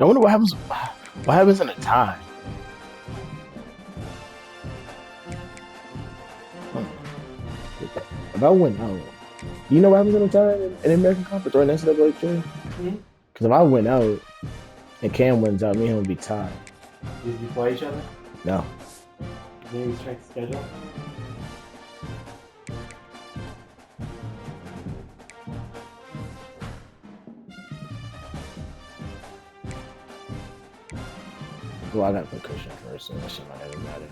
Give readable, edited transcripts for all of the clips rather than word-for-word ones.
I wonder what happens. What happens in a tie? Hmm. If I win out, do you know what happens in a tie in the American Conference or in NCAA game? Hmm? Because if I win out and Cam wins out, me and him will be tied. Did you play each other? No. Maybe strength schedule. Well, I gotta put cushion first, so that shit might not even matter.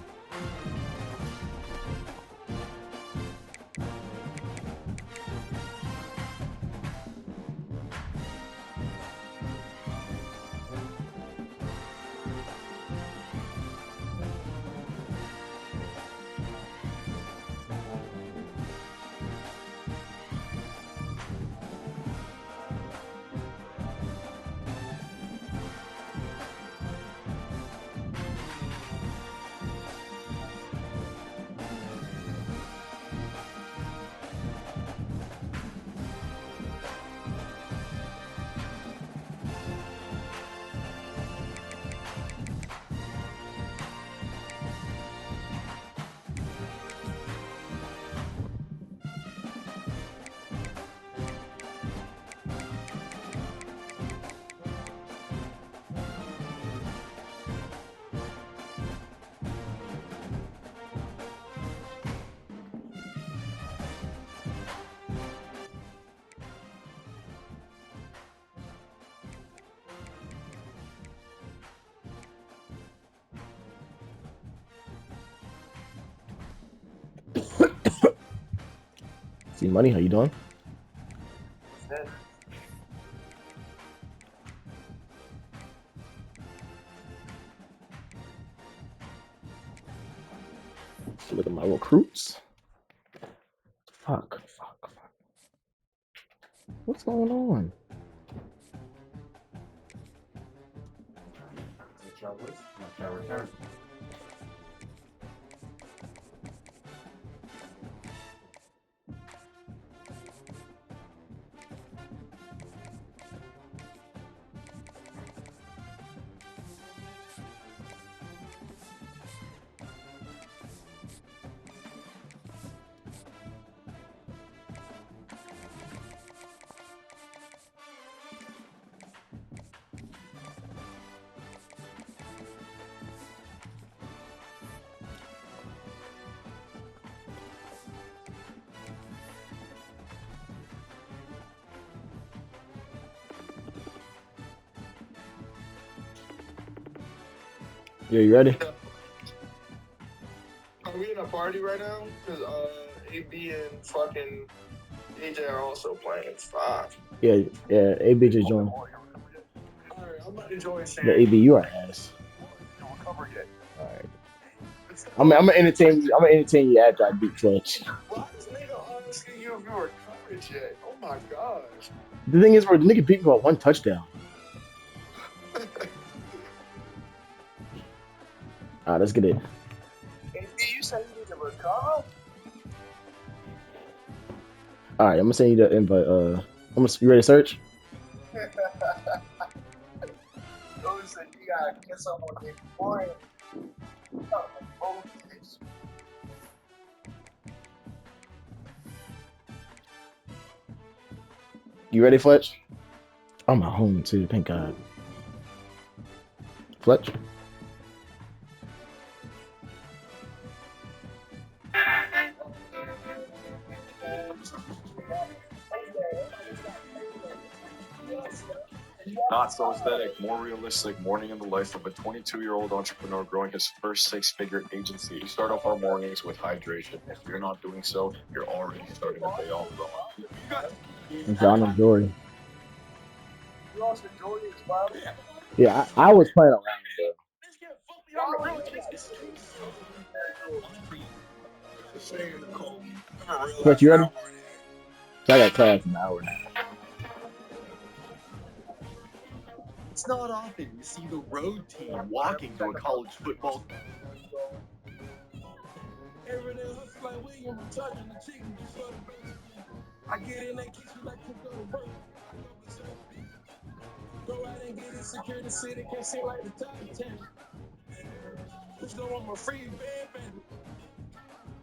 See, money, how you doing? Look at my recruits. Fuck. What's going on? Yeah, you ready? Are we in a party right now? Because AB and fucking AJ are also playing. Fuck. Yeah, AB just joined. Alright, I'm not enjoying The saying AB, you are ass. All right. I'm gonna entertain you. I'm gonna entertain you after I beat Fletch. Why is nigga asking you if you were covered yet? Oh my gosh. The thing is, bro, the nigga beat me by one touchdown. All right, let's get it. AB, you said you need to recover? All right, I'm gonna send you the invite. You ready to search? Those said you gotta get someone named Brian. You ready, Fletch? I'm at home too. Thank God. Fletch. Not so aesthetic, more realistic morning in the life of a 22-year-old entrepreneur growing his first six-figure agency. We start off our mornings with hydration. If you're not doing so, you're already starting the day off wrong. John and Jory. You also Jordan as well? Yeah, I was playing around though. Fletch, you ready? So I got class in an hour now. It's not often you see the road team walking to a college football. I get in that kitchen like to go to work. Go out and get it, secure the city, can't see like the top 10. Just know I'm a free bad baby.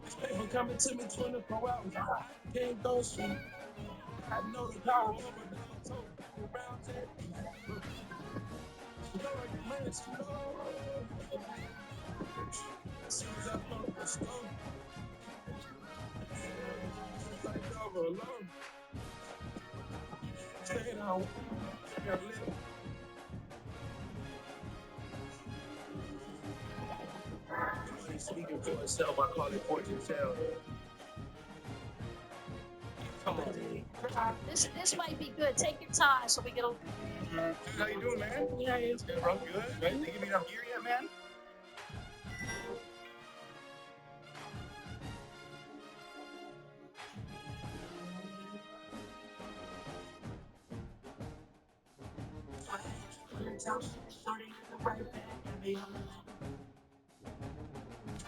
This paper coming to me 24 hours. Can't go soon. I know the power of a dog, so around 10. You know I get mad, you know. As soon as I pump the stove, like dog alone. Stay down, I got lit. Money speaking for itself, I call it fortune tell. Come on, D. This might be good. Take your time so we get a. How you doing, man? Yeah, it's Good, bro. Good. Right? They give me enough gear yet, man?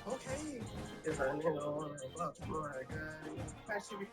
Okay. Is a nigga on a bus for a guy. Actually,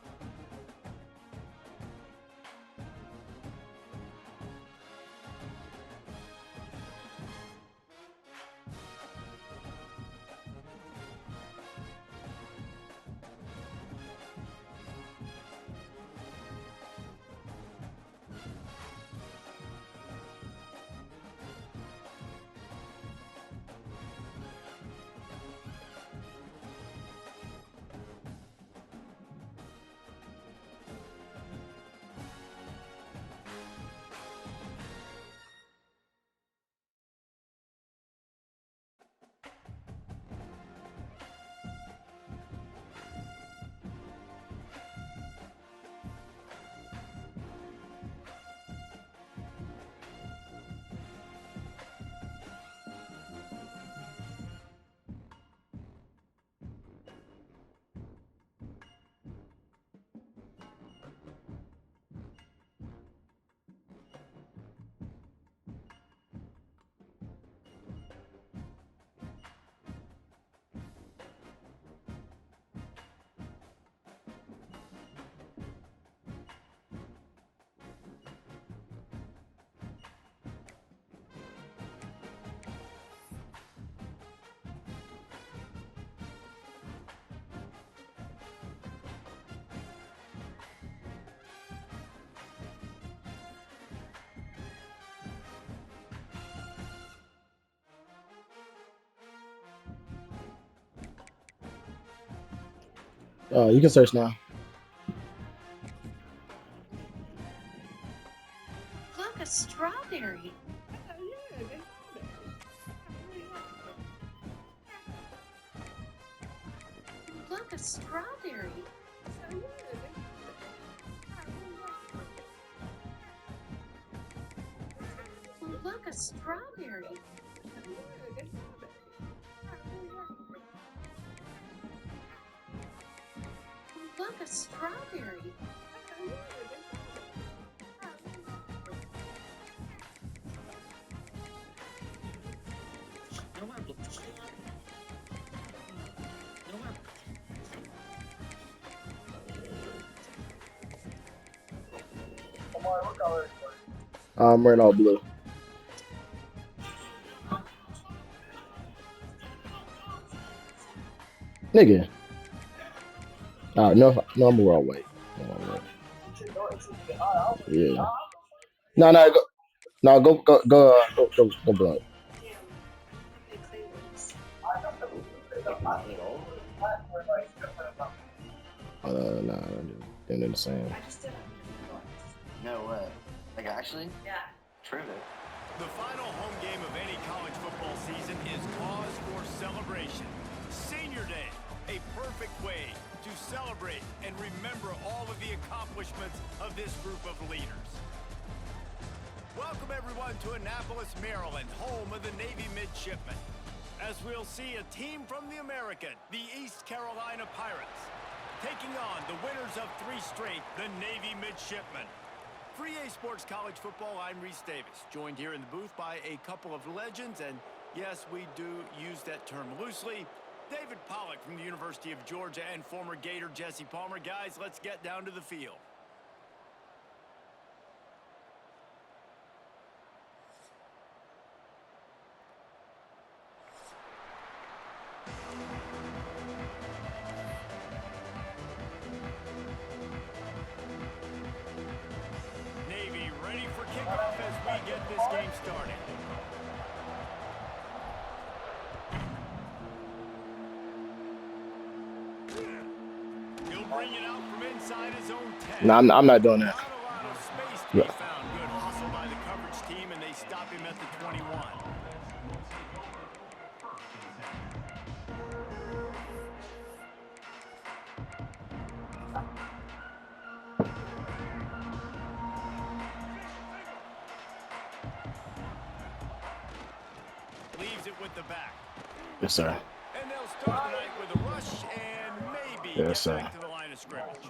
You can search now. Look, a strawberry. Look, a strawberry. Look, a strawberry. Look, a strawberry. I'm wearing all blue. Nigga. No, I'm wearing all white. Yeah. Go black. Nah, they're the same. No way. Like, actually? Yeah. Prove it. The final home game of any college football season is cause for celebration. Senior Day, a perfect way to celebrate and remember all of the accomplishments of this group of leaders. Welcome everyone to Annapolis, Maryland, home of the Navy Midshipmen. As we'll see a team from the American, the East Carolina Pirates, taking on the winners of 3 straight, the Navy Midshipmen. For EA Sports College Football, I'm Reese Davis, joined here in the booth by a couple of legends, and yes, we do use that term loosely. David Pollack from the University of Georgia and former Gator Jesse Palmer. Guys, let's get down to the field. this game started. He'll bring it out from inside his own 10. No, I'm not doing that. Not a lot of space to Yeah. be found. Good hustle by the coverage team, and they stop him at the 21. Leaves it with the back. Yes, sir. And they'll start the night with a rush and maybe Yes, get sir. back to the line of scrimmage.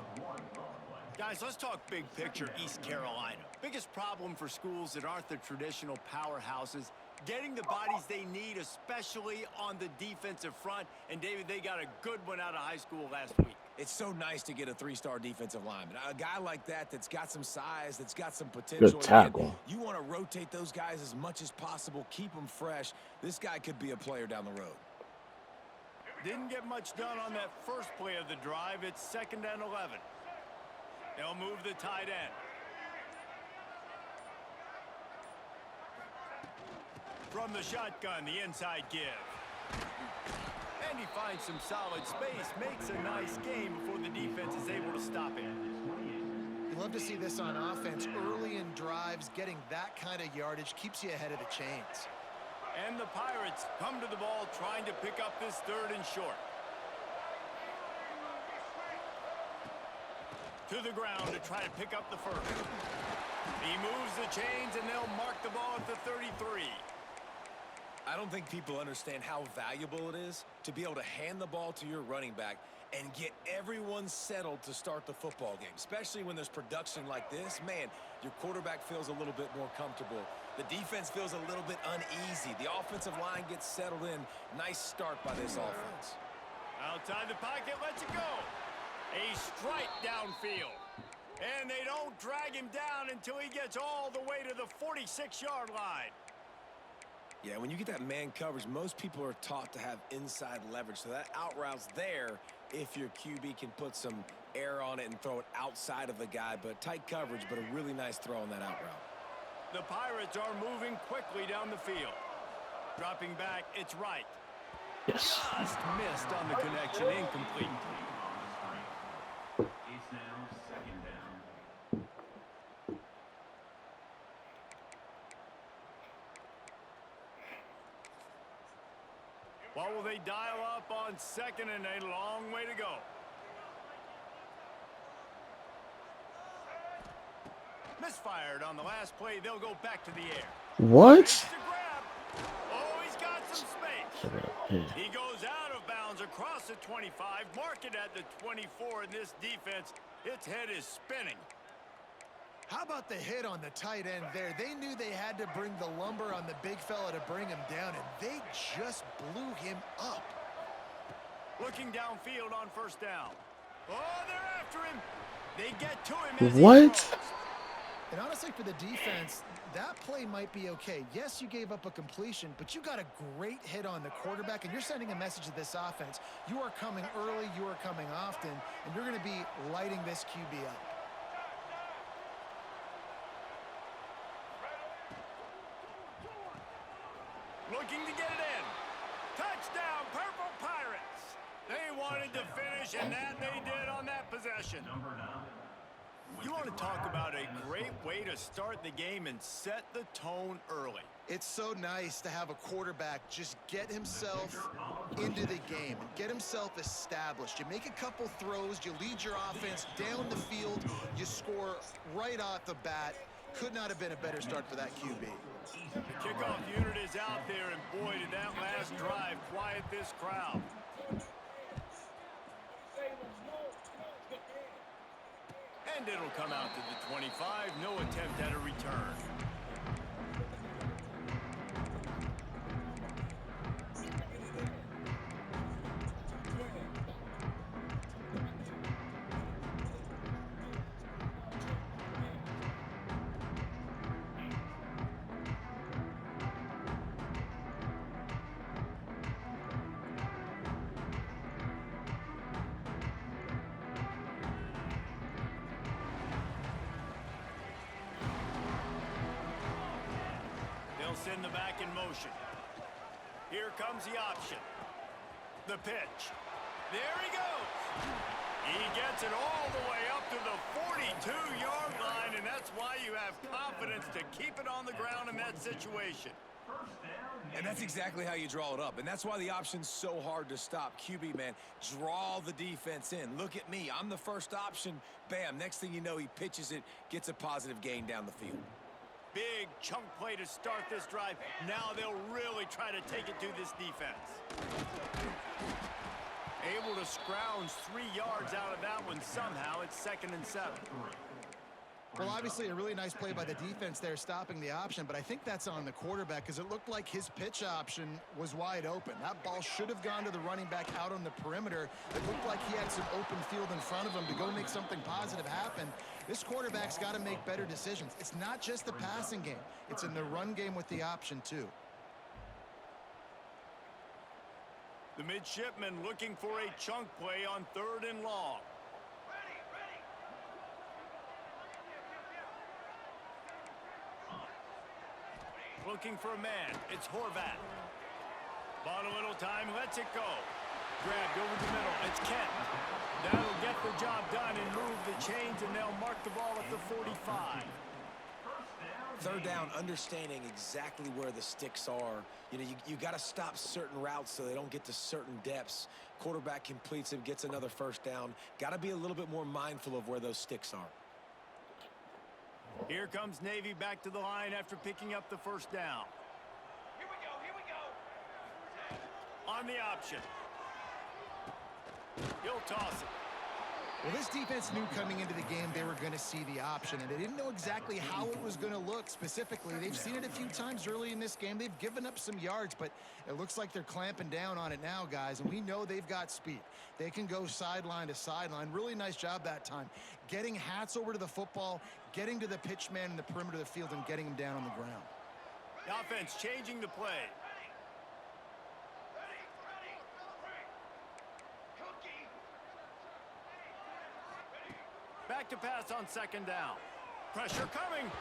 Guys, let's talk big picture East Carolina. Biggest problem for schools that aren't the traditional powerhouses, getting the bodies they need, especially on the defensive front. And, David, they got a good one out of high school last week. It's so nice to get a 3-star defensive lineman. A guy like that's got some size, that's got some potential. Good tackle. Again, you want to rotate those guys as much as possible, keep them fresh. This guy could be a player down the road. Didn't get much done on that first play of the drive. It's 2nd and 11. They'll move the tight end. From the shotgun, the inside give. And he finds some solid space, makes a nice game before the defense is able to stop him. You love to see this on offense. Early in drives, getting that kind of yardage keeps you ahead of the chains. And the Pirates come to the ball trying to pick up this 3rd and short. To the ground to try to pick up the first. He moves the chains and they'll mark the ball at the 33. I don't think people understand how valuable it is to be able to hand the ball to your running back and get everyone settled to start the football game, especially when there's production like this. Man, your quarterback feels a little bit more comfortable. The defense feels a little bit uneasy. The offensive line gets settled in. Nice start by this offense. Outside the pocket, lets it go. A strike downfield. And they don't drag him down until he gets all the way to the 46-yard line. Yeah, when you get that man coverage, most people are taught to have inside leverage. So that out route's there if your QB can put some air on it and throw it outside of the guy. But tight coverage, but a really nice throw on that out route. The Pirates are moving quickly down the field. Dropping back, it's right. Yes. Just missed on the connection, incomplete. What will they dial up on 2nd and a long way to go? Misfired on the last play. They'll go back to the air. What? Makes the grab. Oh, he's got some space. He goes out of bounds across the 25. Mark it at the 24. And this defense, its head is spinning. How about the hit on the tight end there? They knew they had to bring the lumber on the big fella to bring him down, and they just blew him up. Looking downfield on 1st down. Oh, they're after him. They get to him as What? he throws. And honestly, for the defense, that play might be okay. Yes, you gave up a completion, but you got a great hit on the quarterback, and you're sending a message to this offense. You are coming early, you are coming often, and you're going to be lighting this QB up. Looking to get it in. Touchdown, Purple Pirates. They wanted to finish, and that they did on that possession. You want to talk about a great way to start the game and set the tone early. It's so nice to have a quarterback just get himself into the game, get himself established. You make a couple throws, you lead your offense down the field, you score right off the bat. Could not have been a better start for that QB. The kickoff unit is out there, and boy, did that last drive quiet this crowd. And it'll come out to the 25. No attempt at a return. send the back in motion. Here comes the option. The pitch. There he goes. He gets it all the way up to the 42-yard line, and that's why you have confidence to keep it on the ground in that situation. And that's exactly how you draw it up. And that's why the option's so hard to stop. QB, man, draw the defense in. Look at me. I'm the first option. Bam. Next thing you know, he pitches it, gets a positive gain down the field. Big chunk play to start this drive. Now they'll really try to take it to this defense. Able to scrounge 3 yards out of that one somehow. It's 2nd and 7. Well, obviously a really nice play by the defense there, stopping the option, but I think that's on the quarterback because it looked like his pitch option was wide open. That ball should have gone to the running back out on the perimeter. It looked like he had some open field in front of him to go make something positive happen. This quarterback's got to make better decisions. It's not just the passing game. It's in the run game with the option, too. The midshipman looking for a chunk play on 3rd and long. Looking for a man. It's Horvat. Bought a little time, lets it go. Grabbed over the middle. It's Kent. That'll get the job done and move the chains, and they'll mark the ball at the 45. 3rd down, understanding exactly where the sticks are. You know, you got to stop certain routes so they don't get to certain depths. Quarterback completes it, gets another 1st down. Got to be a little bit more mindful of where those sticks are. Here comes Navy back to the line after picking up the 1st down. Here we go. On the option. He'll toss it. Well, this defense knew coming into the game they were going to see the option, and they didn't know exactly how it was going to look specifically. They've seen it a few times early in this game. They've given up some yards, but it looks like they're clamping down on it now, guys, and we know they've got speed. They can go sideline to sideline. Really nice job that time. Getting Hats over to the football, getting to the pitch man in the perimeter of the field, and getting him down on the ground. The offense changing the play. Back to pass on 2nd down. Pressure coming.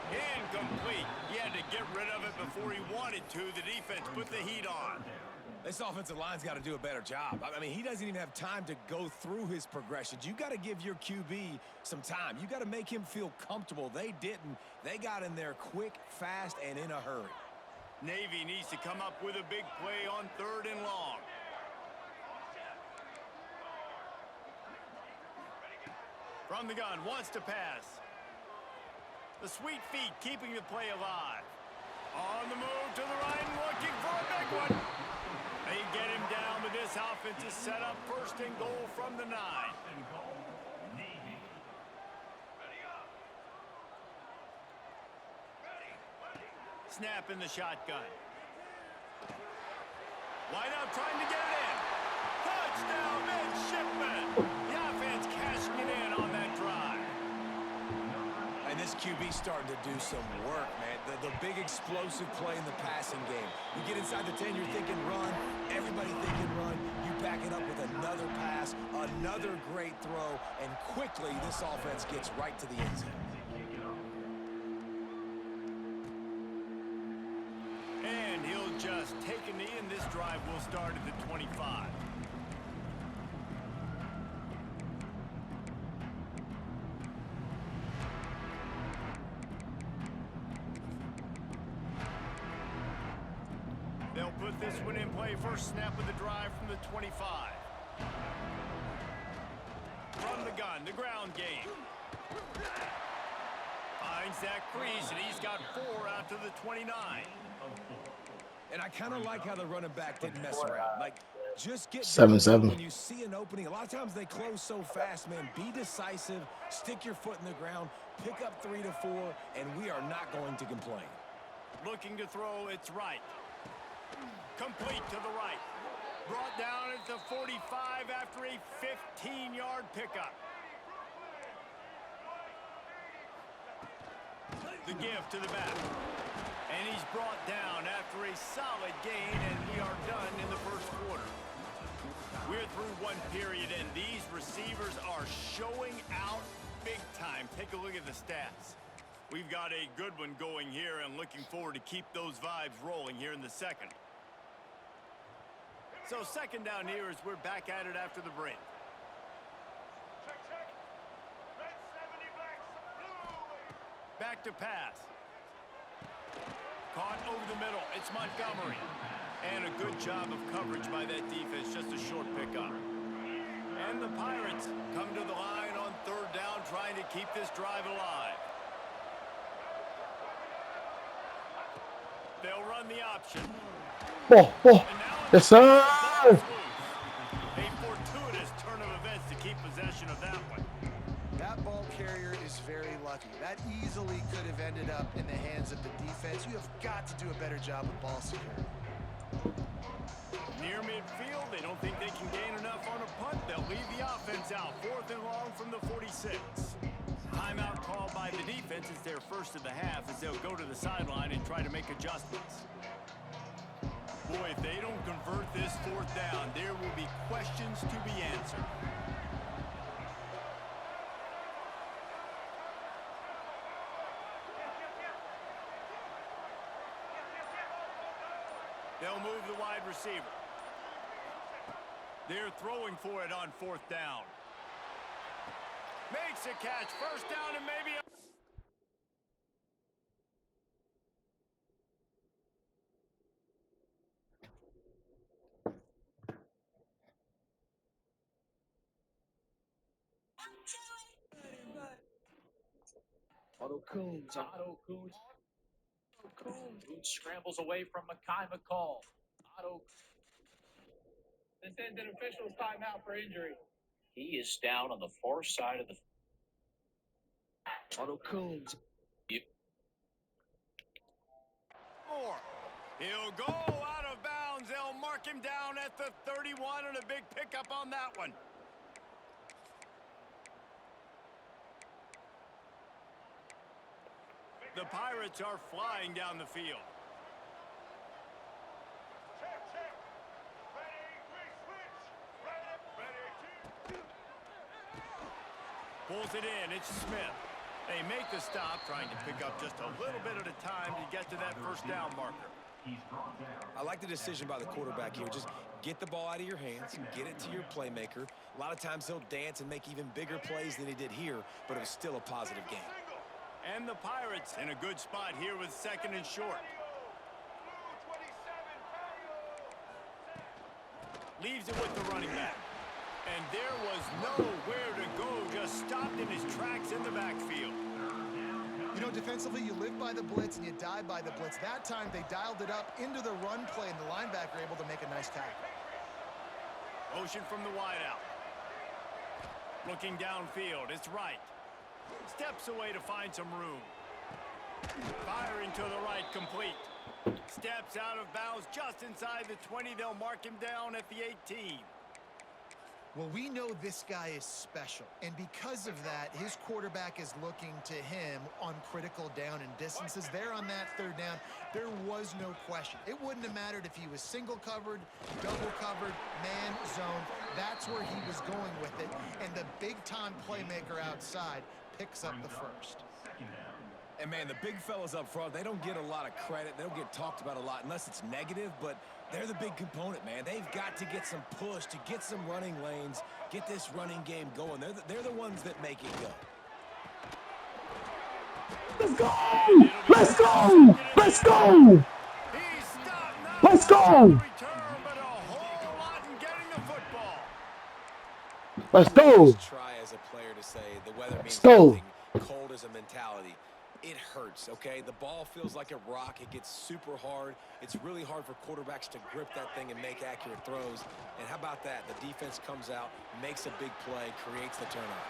Incomplete. He had to get rid of it before he wanted to. The defense put the heat on. This offensive line's got to do a better job. I mean, he doesn't even have time to go through his progressions. You got to give your QB some time. You got to make him feel comfortable. They didn't. They got in there quick, fast, and in a hurry. Navy needs to come up with a big play on 3rd and long. From the gun, wants to pass. The sweet feet keeping the play alive. On the move to the right, looking for a big one. They get him down, but this offense is set up 1st and goal from the 9. Snap in the shotgun. Wide out trying to get it in. Touchdown, midshipman. The offense cashing it in on that drive. And this QB's starting to do some work, man. The big explosive play in the passing game. You get inside the 10, you're thinking run. Everybody thinking run. You back it up with another pass, another great throw, and quickly this offense gets right to the end zone. And he'll just take a knee, and this drive will start at the 25. They'll put this one in play. First snap of the drive from the 25. From the gun, the ground game. Finds that crease, and he's got 4 out to the 29. And I kind of like how the running back didn't mess around. Like, just get 7-7. when you see an opening. A lot of times they close so fast, man. Be decisive, stick your foot in the ground, pick up 3 to 4, and we are not going to complain. Looking to throw, it's right. Complete to the right. Brought down at the 45 after a 15-yard pickup. The give to the back. And he's brought down after a solid gain, and we are done in the 1st quarter. We're through 1 period, and these receivers are showing out big time. Take a look at the stats. We've got a good one going here and looking forward to keep those vibes rolling here in the second. So second down here as we're back at it after the break. Back to pass. Caught over the middle. It's Montgomery. And a good job of coverage by that defense. Just a short pickup. And the Pirates come to the line on third down, trying to keep this drive alive. They'll run the option. Oh, yes, sir. A fortuitous turn of events to keep possession of that one. That ball carrier is very lucky. That easily could have ended up in the hands of the defense. You have got to do a better job with ball security. Near midfield, they don't think they can gain enough on a punt. They'll leave the offense out. 4th and long from the 46. Timeout called by the defense. It's their first of the half as they'll go to the sideline and try to make adjustments. Boy, if they don't convert this 4th down, there will be questions to be answered. They'll move the wide receiver. They're throwing for it on 4th down. Makes a catch. First down and maybe a... Otto Coons. Coons scrambles away from Makai McCall. This ends an official's timeout for injury. He is down on the far side of the... Otto Coons. More. He'll go out of bounds. They'll mark him down at the 31 and a big pickup on that one. The Pirates are flying down the field. Pulls it in. It's Smith. They make the stop, trying to pick up just a little bit at a time to get to that first down marker. I like the decision by the quarterback here. Just get the ball out of your hands, get it to your playmaker. A lot of times he'll dance and make even bigger plays than he did here, but it was still a positive game. And the Pirates in a good spot here with 2nd and short. Leaves it with the running back. And there was nowhere to go, just stopped in his tracks in the backfield. You know, defensively, you live by the blitz and you die by the blitz. That time, they dialed it up into the run play, and the linebacker able to make a nice tackle. Motion from the wideout. Looking downfield, it's right. Steps away to find some room. Firing to the right, complete. Steps out of bounds just inside the 20. They'll mark him down at the 18. Well, we know this guy is special, and because of that, his quarterback is looking to him on critical down and distances. There on that 3rd down, there was no question. It wouldn't have mattered if he was single covered, double covered, man, zone. That's where he was going with it, and the big-time playmaker outside picks up the first. And, man, the big fellas up front, they don't get a lot of credit. They don't get talked about a lot unless it's negative, but they're the big component, man. They've got to get some push, to get some running lanes, get this running game going. They're the ones that make it go. Let's go! Let's go! Let's go! Let's go! Let's go! Try as a player to say the weather means go! Cold as a mentality. It hurts, okay? The ball feels like a rock. It gets super hard. It's really hard for quarterbacks to grip that thing and make accurate throws. And how about that? The defense comes out, makes a big play, creates the turnover.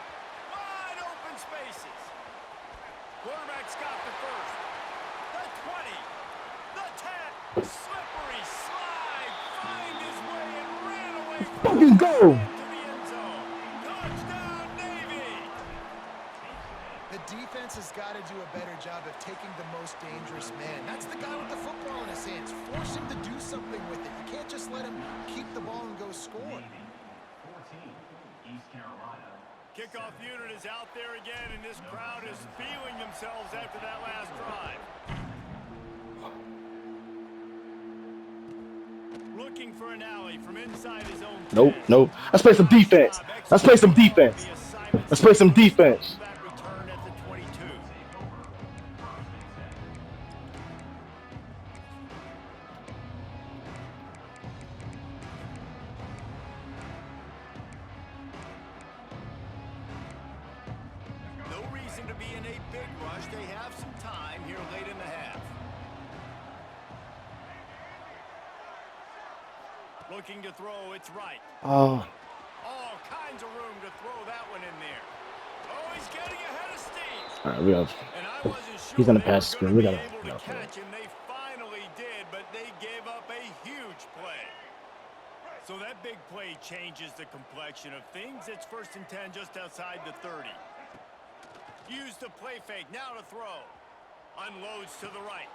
Wide open spaces. Quarterback's got the first. The 20. The 10. Slippery slide. Find his way and ran away from Fucking go! Defense has got to do a better job of taking the most dangerous man. That's the guy with the football in his hands. Force him to do something with it. You can't just let him keep the ball and go score. Navy, 14, East Carolina, Kickoff unit is out there again, and this crowd is feeling themselves after that last drive. Looking for an alley from inside his own. Nope, nope. Let's play some defense. Let's play some defense. Let's play some defense. Return at the 22. No reason to be in a big rush. They have some time here late in the half. Looking to throw, it's right. Oh. All kinds of room to throw that one in there. Oh, he's getting ahead of steam. All right, we got. And I wasn't sure He's gonna they were pass screen. gonna We be gotta. able to catch him. They finally did, but they gave up a huge play. So that big play changes the complexion of things. It's 1st and 10 just outside the 30. Use the play fake, now to throw. Unloads to the right.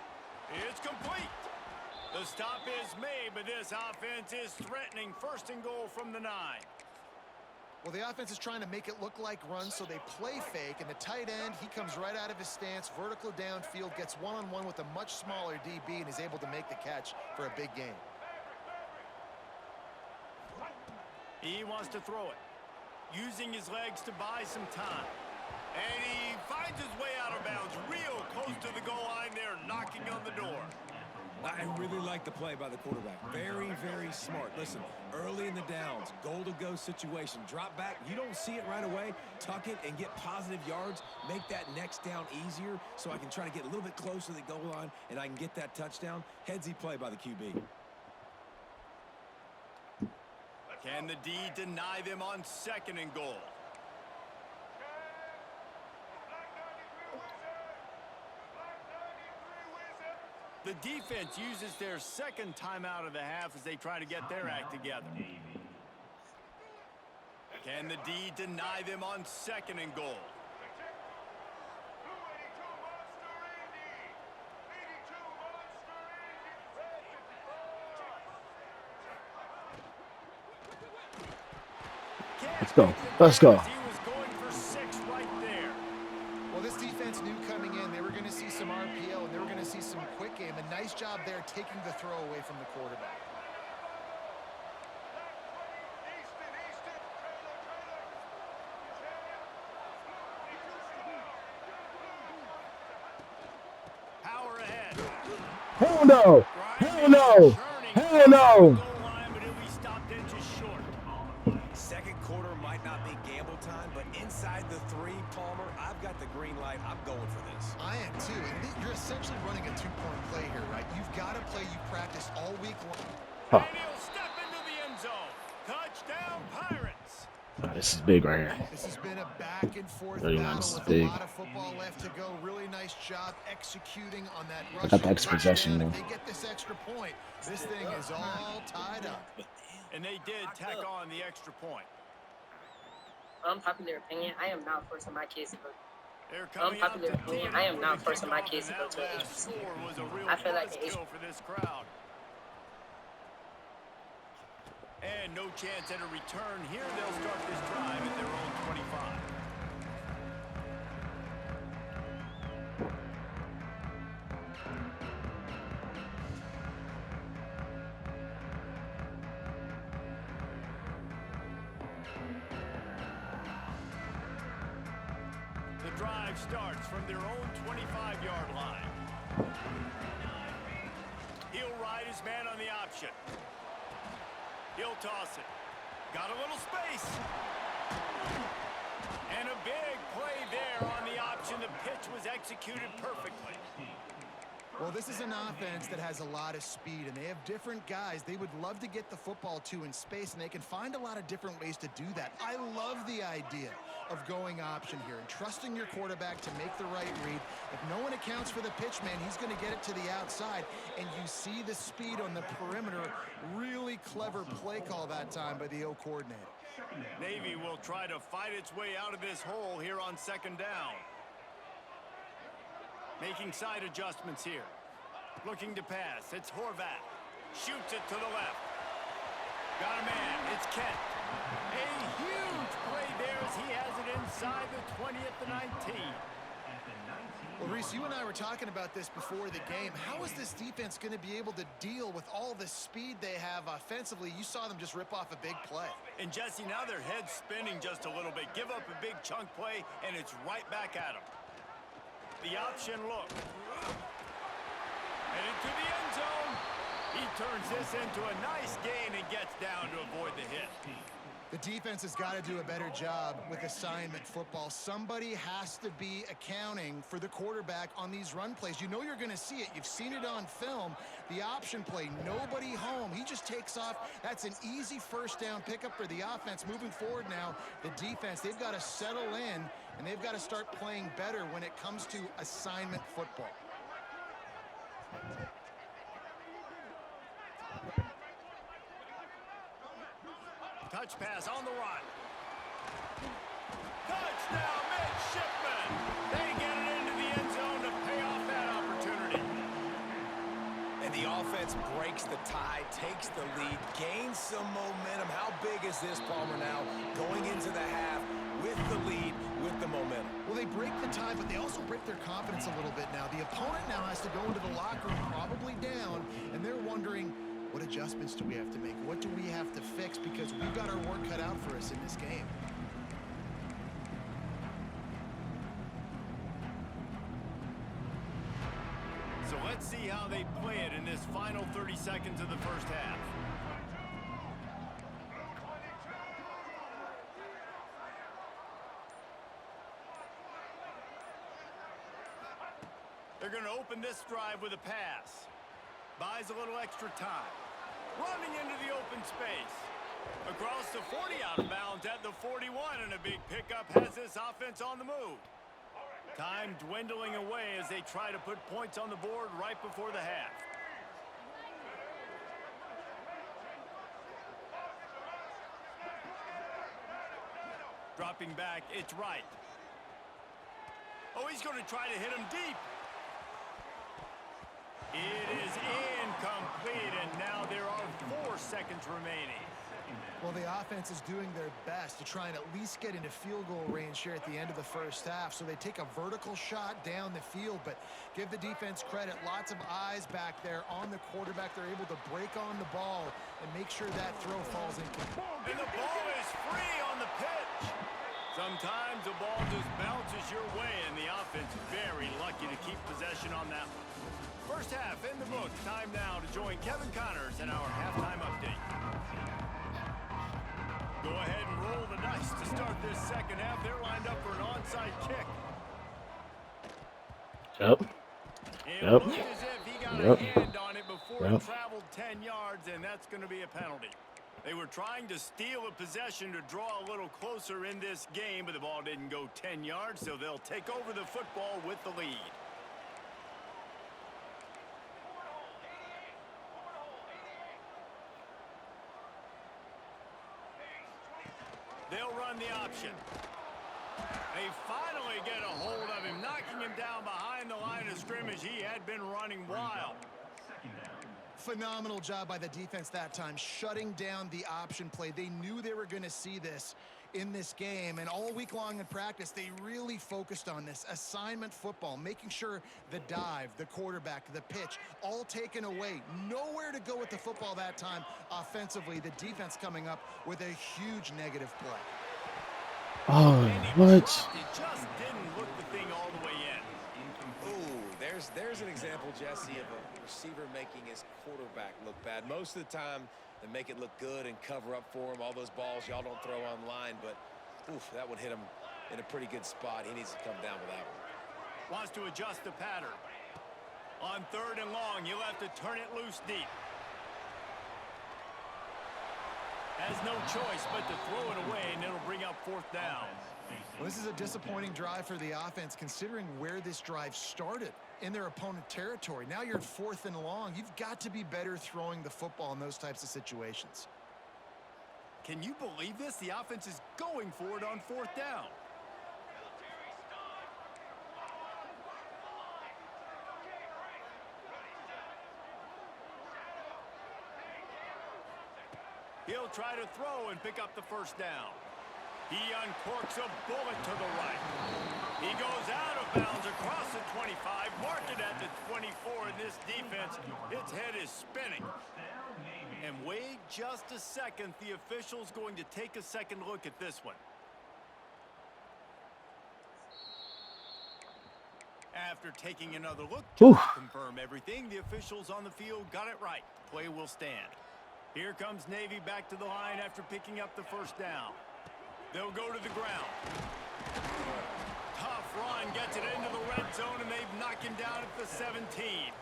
It's complete. The stop is made, but this offense is threatening 1st and goal from the 9. Well, the offense is trying to make it look like runs, so they play fake, and the tight end, he comes right out of his stance, vertical downfield, gets one-on-one with a much smaller DB, and is able to make the catch for a big gain. He wants to throw it, using his legs to buy some time. And he finds his way out of bounds, real close to the goal line there, knocking on the door. I really like the play by the quarterback. Very, very smart. Listen, early in the downs, goal-to-go situation. Drop back. You don't see it right away. Tuck it and get positive yards. Make that next down easier so I can try to get a little bit closer to the goal line and I can get that touchdown. Headsy play by the QB. Can the D deny them on 2nd and goal? The defense uses their 2nd timeout of the half as they try to get their act together. Can the D deny them on 2nd and goal? Let's go. Let's go. He was going for 6 right there. Well, this defense knew coming in they were going to see some RPO and they were going to see some quick game. A nice job there taking the throw away from the quarterback. Power ahead. Hell no. Hell no. Hell no. Second quarter might not be gamble time, but inside the 3, Palmer, I've got the green light. I'm going for this. I am too. And you're essentially running a 2-point play here, right? You've got to play you practiced all week long. Huh. And he'll step into the end zone. Touchdown, Pirates. Oh, this is big right here. This has been a back and forth 39 battle is with big. a lot of football left to go. Really nice job executing on that rush. I got the extra possession, If though. they get this extra point, this thing is all tied up. And they did tack on the extra point. Unpopular opinion, I am not forcing my kids to go. They're coming out to Unpopular opinion, I am not forcing my kids to go to an that HBCU. score was a real I feel like the buzzkill for this crowd. And no chance at a return here. They'll start this drive at their own 25. The drive starts from their own 25-yard line. He'll ride his man on the option. He'll toss it. Got a little space. And a big play there on the option. The pitch was executed perfectly. Well, this is an offense that has a lot of speed, and they have different guys they would love to get the football to in space, and they can find a lot of different ways to do that. I love the idea of going option here and trusting your quarterback to make the right read. If no one accounts for the pitch man, he's going to get it to the outside, and you see the speed on the perimeter. Really clever play call that time by the O coordinator. Navy will try to fight its way out of this hole here on 2nd down. Making side adjustments here. Looking to pass. It's Horvat. Shoots it to the left. Got a man. It's Kent. A huge play there as he has it inside the 20 at the 19. Well, Reese, you and I were talking about this before the game. How is this defense going to be able to deal with all the speed they have offensively? You saw them just rip off a big play. And Jesse, now their head's spinning just a little bit. Give up a big chunk play, and it's right back at them. The option look. Headed to the end zone. He turns this into a nice gain and gets down to avoid the hit. The defense has got to do a better job with assignment football. Somebody has to be accounting for the quarterback on these run plays. You know you're going to see it. You've seen it on film. The option play, nobody home. He just takes off. That's an easy first down pickup for the offense. Moving forward now, the defense, they've got to settle in, and they've got to start playing better when it comes to assignment football. Touch pass on the run. Touchdown, Midshipman. They get it into the end zone to pay off that opportunity. And the offense breaks the tie, takes the lead, gains some momentum. How big is this, Palmer, now going into the half with the lead, with the momentum? Well, they break the tie, but they also break their confidence a little bit now. The opponent now has to go into the locker room probably down, and they're wondering, what adjustments do we have to make? What do we have to fix? Because we've got our work cut out for us in this game. So let's see how they play it in this final 30 seconds of the first half. They're going to open this drive with a pass. Buys a little extra time. Running into the open space. Across the 40, out of bounds at the 41, and a big pickup has this offense on the move. Time dwindling away as they try to put points on the board right before the half. Dropping back, it's right. Oh, he's going to try to hit him deep. It is incomplete, and now there are 4 seconds remaining. Well, the offense is doing their best to try and at least get into field goal range here at the end of the first half. So they take a vertical shot down the field, but give the defense credit. Lots of eyes back there on the quarterback. They're able to break on the ball and make sure that throw falls incomplete. And the ball is free on the pitch. Sometimes the ball just bounces your way, and the offense very lucky to keep possession on that one. First half in the books. Time now to join Kevin Connors in our halftime update. Go ahead and roll the dice to start this second half. They're lined up for an onside kick. Yep. It Yep. looked as if he got Yep. a hand on it before Yep. it traveled 10 yards, and that's going to be a penalty. They were trying to steal a possession to draw a little closer in this game, but the ball didn't go 10 yards, so they'll take over the football with the lead. They'll run the option. They finally get a hold of him, knocking him down behind the line of scrimmage. He had been running wild. Phenomenal job by the defense that time, shutting down the option play. They knew they were going to see this in this game, and all week long in practice, they really focused on this assignment football, making sure the dive, the quarterback, the pitch, all taken away. Nowhere to go with the football that time offensively. The defense coming up with a huge negative play. Oh, what? It just didn't look the thing all the way in. Ooh, there's an example, Jesse, of a receiver making his quarterback look bad. Most of the time, they make it look good and cover up for him. All those balls y'all don't throw online, but oof, that would hit him in a pretty good spot. He needs to come down with that one. Wants to adjust the pattern. On 3rd and long, he'll have to turn it loose deep. Has no choice but to throw it away, and it'll bring up 4th down. Well, this is a disappointing drive for the offense, considering where this drive started in their opponent territory. Now you're at 4th and long. You've got to be better throwing the football in those types of situations. Can you believe this? The offense is going for it on 4th down. He'll try to throw and pick up the first down. He uncorks a bullet to the right. He goes out of bounds across the 25, marked it at the 24, and this defense, its head is spinning. And wait just a second, the official's going to take a second look at this one. After taking another look to confirm everything, the officials on the field got it right. Play will stand. Here comes Navy back to the line after picking up the first down. They'll go to the ground. Tough run gets it into the red zone, and they've knocked him down at the 17.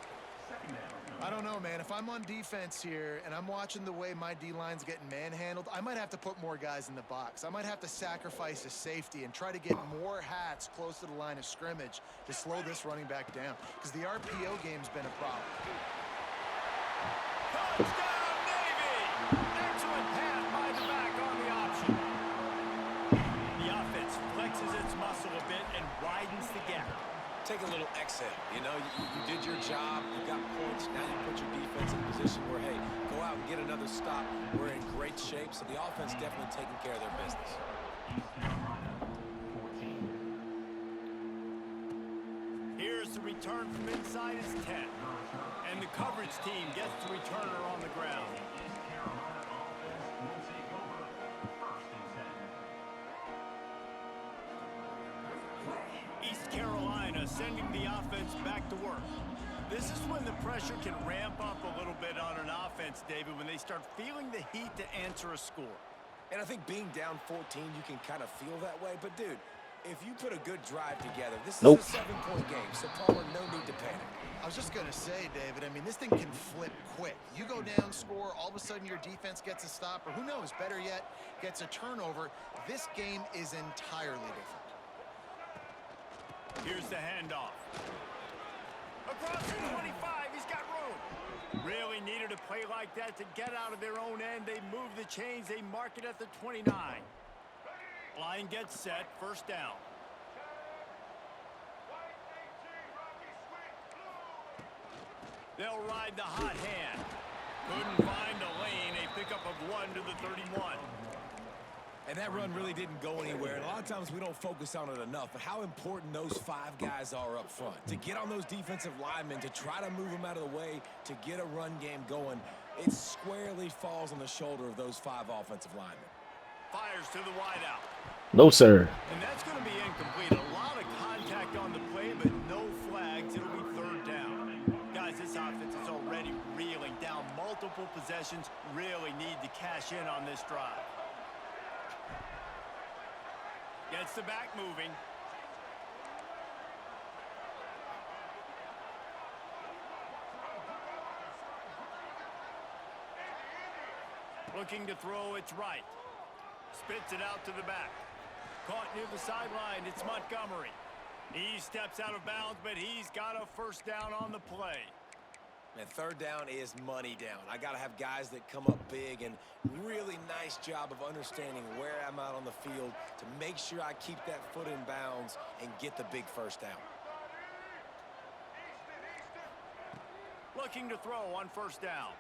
I don't know, man. If I'm on defense here and I'm watching the way my D-line's getting manhandled, I might have to put more guys in the box. I might have to sacrifice a safety and try to get more hats close to the line of scrimmage to slow this running back down, because the RPO game's been a problem. Touchdown, Navy! Excellent pass by the back on the option. The offense flexes its muscle a bit and widens the gap. Take a little exhale. You know, you did your job. You got points. Now you put your defense in a position where, hey, go out and get another stop. We're in great shape, so the offense definitely taking care of their business. Here's the return from inside his 10. And the coverage team gets the returner on the ground. East Carolina sending the offense back to work. This is when the pressure can ramp up a little bit on an offense, David, when they start feeling the heat to answer a score. And I think being down 14, you can kind of feel that way. But, dude, if you put a good drive together, this is a 7-point game, so Palmer, no need to panic. I was just going to say, David, I mean, this thing can flip quick. You go down, score, all of a sudden your defense gets a stop, or who knows, better yet, gets a turnover. This game is entirely different. Here's the handoff. Across the 25, he's got room. Really needed a play like that to get out of their own end. They move the chains. They mark it at the 29. Line gets set. First down. They'll ride the hot hand. Couldn't find a lane. A pickup of 1 to the 31. And that run really didn't go anywhere. And a lot of times we don't focus on it enough, but how important those 5 guys are up front. To get on those defensive linemen, to try to move them out of the way, to get a run game going, it squarely falls on the shoulder of those 5 offensive linemen. Fires to the wideout. No, sir. And that's going to be incomplete. A lot of contact on the play, but no flags. It'll be third down. Guys, this offense is already reeling down multiple possessions. Really need to cash in on this drive. Gets the back moving. Looking to throw, it's right. Spits it out to the back. Caught near the sideline, it's Montgomery. He steps out of bounds, but he's got a first down on the play. And third down is money down. I got to have guys that come up big, and really nice job of understanding where I'm out on the field to make sure I keep that foot in bounds and get the big first down. Looking to throw on first down.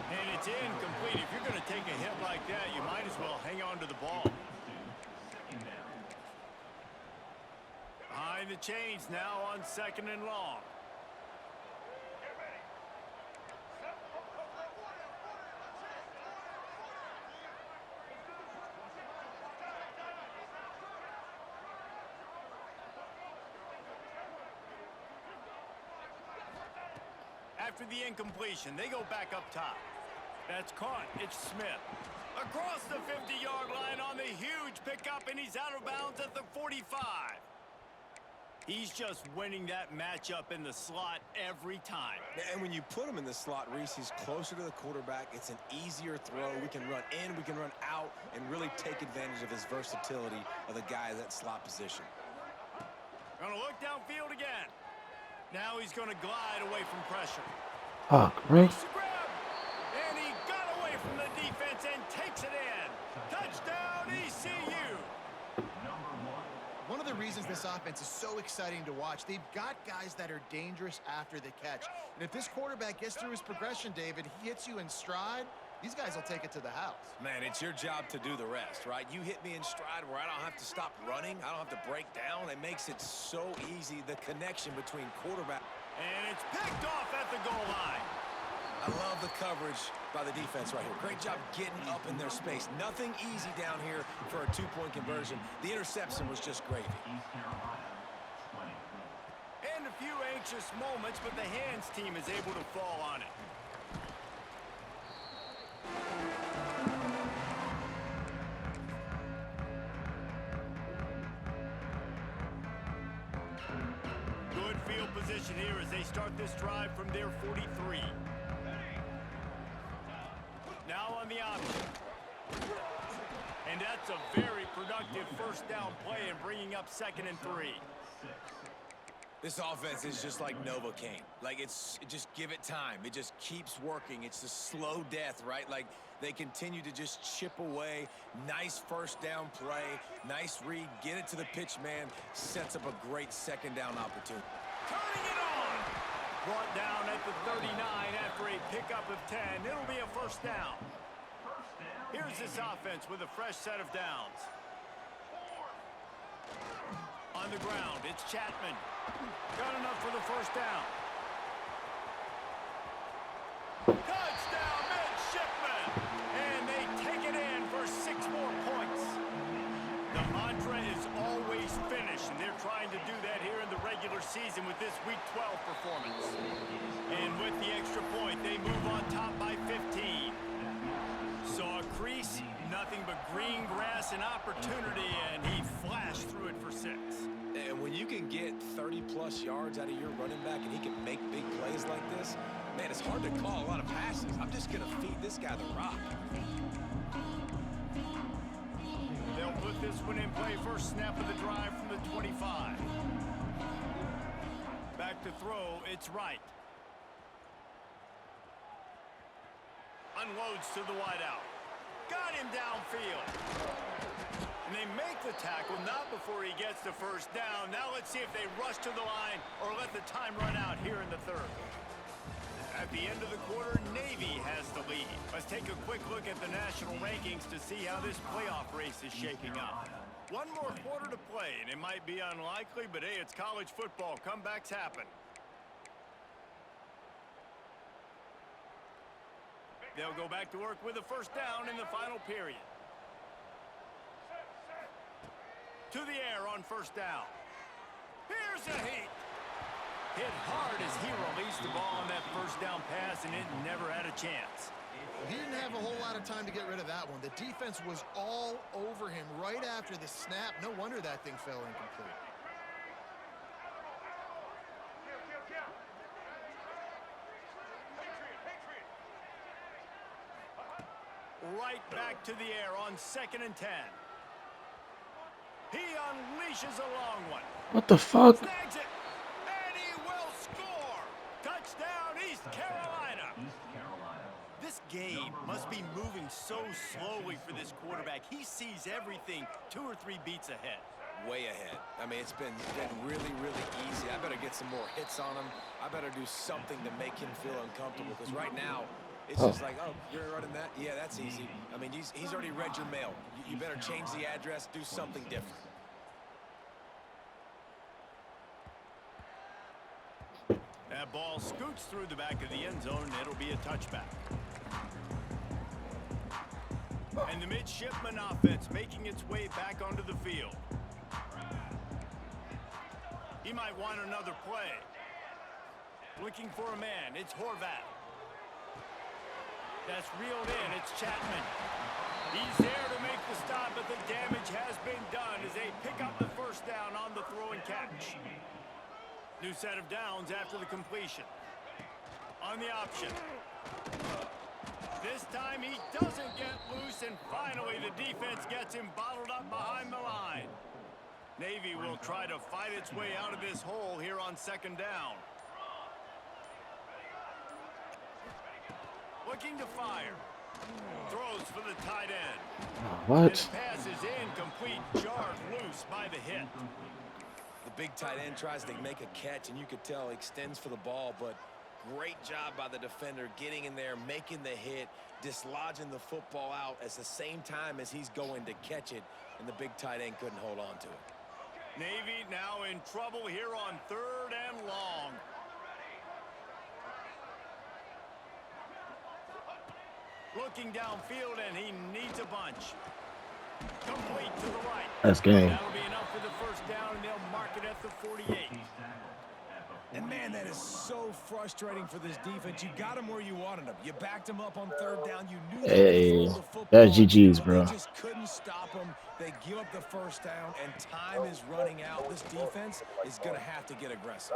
And it's incomplete. If you're going to take a hit like that, you might as well hang on to the ball. Behind the chains now on 2nd and long. After the incompletion, they go back up top. That's caught. It's Smith. Across the 50-yard line on the huge pickup, and he's out of bounds at the 45. He's just winning that matchup in the slot every time. And when you put him in the slot, Reese, he's closer to the quarterback. It's an easier throw. We can run in, we can run out, and really take advantage of his versatility of the guy in that slot position. Gonna look downfield again. Now he's gonna glide away from pressure. Oh, great. And he got away from the defense and takes it in. Touchdown, ECU. One of the reasons reasons this offense is so exciting to watch. They've got guys that are dangerous after the catch. And if this quarterback gets through his progression, David, he hits you in stride, these guys will take it to the house. Man, it's your job to do the rest, right? You hit me in stride where I don't have to stop running. I don't have to break down. It makes it so easy, the connection between quarterback. And it's picked off at the goal line. I love the coverage by the defense right here. Great job getting up in their space. Nothing easy down here for a two-point conversion. The interception was just gravy. And a few anxious moments, but the hands team is able to fall on it. Good field position here as they start this drive from their 43. Now on the option. And that's a very productive first down play and bringing up 2nd and 3. This offense is just like Novocaine. Like, just give it time. It just keeps working. It's the slow death, right? Like, they continue to just chip away. Nice first down play. Nice read. Get it to the pitch man. Sets up a great second down opportunity. Turning it on. Brought down at the 39 after a pickup of 10. It'll be a first down. Here's this offense with a fresh set of downs. On the ground, it's Chapman. Got enough for the first down. Touchdown, midshipman! And they take it in for 6 more points. The mantra is always finish, and they're trying to do that here in the regular season with this Week 12 performance. And with the extra point, they move on top by 15. Saw a crease, nothing but green grass and opportunity, and he flashed through it for 6. And when you can get 30-plus yards out of your running back and he can make big plays like this, man, it's hard to call a lot of passes. I'm just going to feed this guy the rock. They'll put this one in play. First snap of the drive from the 25. Back to throw, it's right. Unloads to the wideout. Got him downfield. And they make the tackle, not before he gets the first down. Now let's see if they rush to the line or let the time run out here in the 3rd. At the end of the quarter, Navy has the lead. Let's take a quick look at the national rankings to see how this playoff race is shaping up. One more quarter to play, and it might be unlikely, but hey, it's college football. Comebacks happen. They'll go back to work with a first down in the final period. To the air on first down. Here's a hit. Hit hard as he released the ball on that first down pass, and it never had a chance. He didn't have a whole lot of time to get rid of that one. The defense was all over him right after the snap. No wonder that thing fell incomplete. Right back to the air on 2nd and 10. He unleashes a long one. What the fuck? Snags it, and he will score. Touchdown, East Carolina. This game must be moving so slowly for this quarterback. He sees everything 2 or 3 beats ahead. Way ahead. I mean, it's been really, really easy. I better get some more hits on him. I better do something to make him feel uncomfortable, because right now, it's just like, oh, you're running that? Yeah, that's easy. I mean, he's already read your mail. You better change the address, do something different. That ball scoots through the back of the end zone, and it'll be a touchback. And the midshipman offense making its way back onto the field. He might want another play. Looking for a man, it's Horvat. That's reeled in, it's Chapman. He's there to make the stop, but the damage has been done as they pick up the first down on the throw and catch. New set of downs after the completion. On the option. This time he doesn't get loose, and finally the defense gets him bottled up behind the line. Navy will try to fight its way out of this hole here on 2nd down. Looking to fire. Throws for the tight end. What? And the pass is incomplete, jarred loose by the hit. big tight end tries to make a catch, and you could tell he extends for the ball, but great job by the defender getting in there, making the hit, dislodging the football out at the same time as he's going to catch it, and the big tight end couldn't hold on to it. Navy now in trouble here on 3rd and long. Looking downfield, and he needs a bunch. Complete to the right. That's game. That'll be enough for the first down, and they'll mark it at the 48. And, man, that is so frustrating for this defense. You got him where you wanted him. You backed him up on 3rd down. You knew Hey, that's GG's, bro. They just couldn't stop him. They give up the first down, and time is running out. This defense is going to have to get aggressive.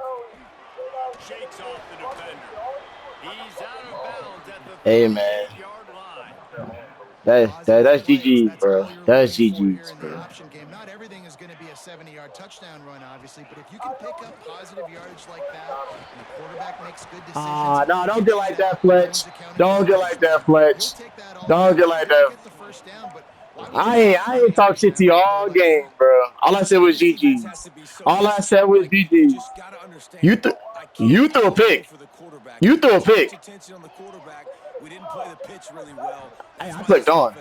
Shakes off the defender. He's out of bounds at the Hey, man. 38-yard line. That's GG's, bro. That's GG's, bro. Not everything is going to be a 70-yard touchdown run, obviously, but if you can pick up positive yardage like that, and the quarterback makes good decisions. No, don't get like that, Fletch. Don't get like that, Fletch. Don't get like that. I ain't talk shit to you all game, bro. All I said was GG's. All I said was GG's. You threw a pick. You threw a pick. We didn't play the pitch really well. Hey, I clicked on.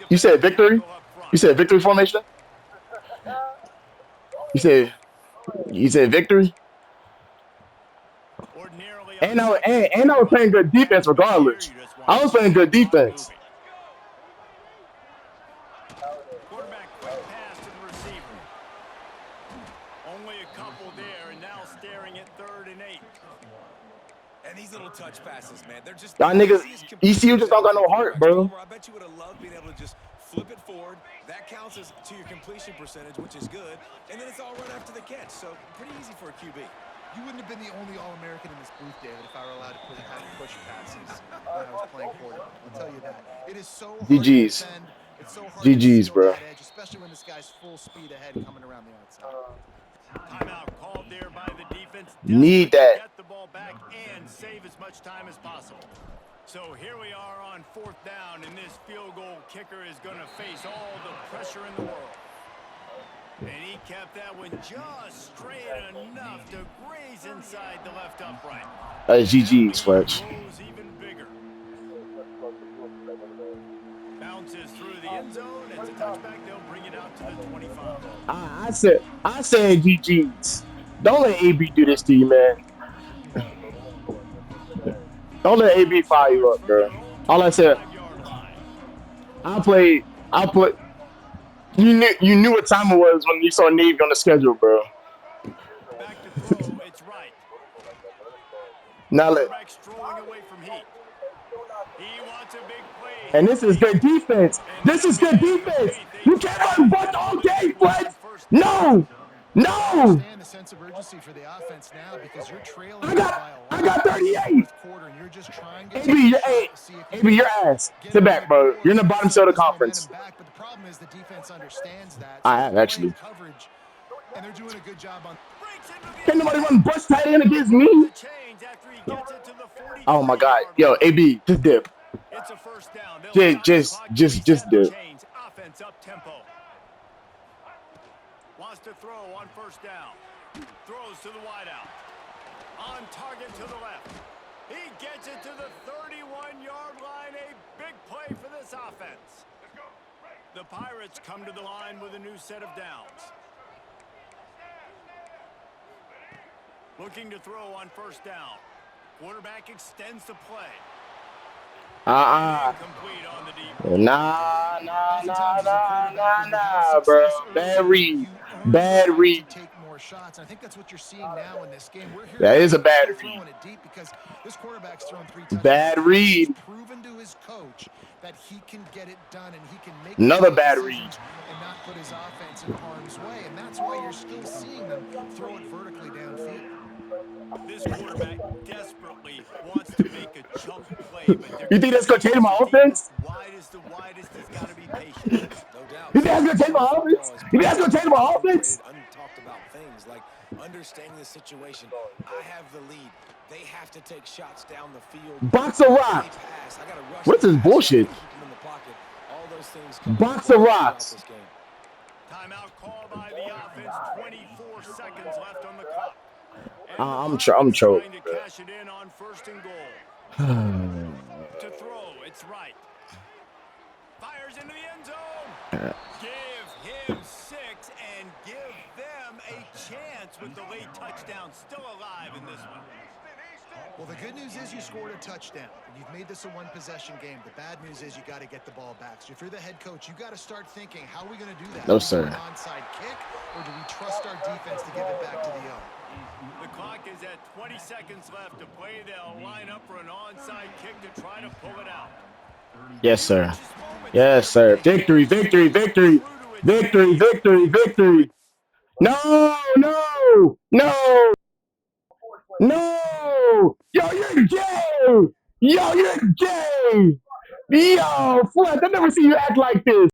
You said victory? You said victory formation? You said victory? And I was playing good defense regardless. I was playing good defense. Quarterback quick pass to the receiver. Only a couple there, and now staring at 3rd and 8. And these little touch passes, man, they're just... Y'all niggas, ECU just don't got no heart, bro. I bet you would have loved being able to just flip it forward. That counts as to your completion percentage, which is good. And then it's all run after the catch, so pretty easy for a QB. You wouldn't have been the only All-American in this booth, David, if I were allowed to have push passes when I was playing quarterback. I'll tell you that. It is so hard GG's. to defend. It's so hard GG's, to bro. that edge, especially when this guy's full speed ahead coming around the outside. Timeout called there by the defense. Need that. Get the ball back and save as much time as possible. So here we are on 4th down, and this field goal kicker is going to face all the pressure in the world. And he kept that one just straight enough to graze inside the left upright. GG's, Fletch. Even bigger. Bounces through the end zone. It's a touchback. They'll bring it out to the 25. I said GG's. Don't let AB do this to you, man. Don't let AB fire you up, bro. All I said, I played. You knew what time it was when you saw Navy on the schedule, bro. Back to throw, it's right. Now let. He wants a big play. And this is good defense. This is good defense. You can't run bunch all game, Fletch. No. Understand the sense of urgency for the offense now because you're trailing I got 38. quarter and you're just trying to AB, your ass. Sit back, bro. You're in the bottom side of the conference. But the problem is the defense understands that. I have actually. Coverage, and they're doing a good job on. Can't nobody run bush tight end against me. Oh my God, yo, AB, just dip. It's a first down. Just dip. Offense up tempo. Wants to throw on first down. Throws to the wideout. On target to the left. He gets it to the 31-yard line. A big play for this offense. The Pirates come to the line with a new set of downs. Looking to throw on first down. Quarterback extends the play. Nah, bro. Bad read. Take more shots. I think that's what you're seeing now in this game. We're here That is a bad read. throwing it deep because this quarterback's thrown 3 touchdowns. Bad read. He's proven to his coach that he can get it done and he can make Another bad read. and not put his offense in harm's way. And that's why you're still seeing them throw it vertically downfield. This quarterback desperately wants to make a chunk play, but You think that's gonna change my offense? widest to widest, he's got to be patient. No doubt. You think that's gonna change my offense? You think that's gonna change my offense? Untalked about things like understanding the situation. I have the lead. They have to take shots down the field. Box of rocks. What is this bullshit? Keep them in the pocket. All those things Box of rocks. Timeout called by the offense. 24 seconds left on the clock. I'm trying choked. to cash it in on 1st and goal. To throw, it's right. Fires into the end zone. Give him 6 and give them a chance with the late touchdown. Still alive in this one. Well, the good news is you scored a touchdown. And you've made this a one-possession game. The bad news is you got to get the ball back. So if you're the head coach, you got to start thinking, how are we going to do that? No, Do we sir. do an onside kick, or do we trust our defense to give it back to the O? The clock is at 20 seconds left to play. They'll line up for an onside kick to try to pull it out. Yes, sir. Yes, sir. Victory, victory, victory. Victory, victory, victory. No, no, no. No! Yo, you're gay! Yo, you're gay! Yo, Flex, I've never seen you act like this.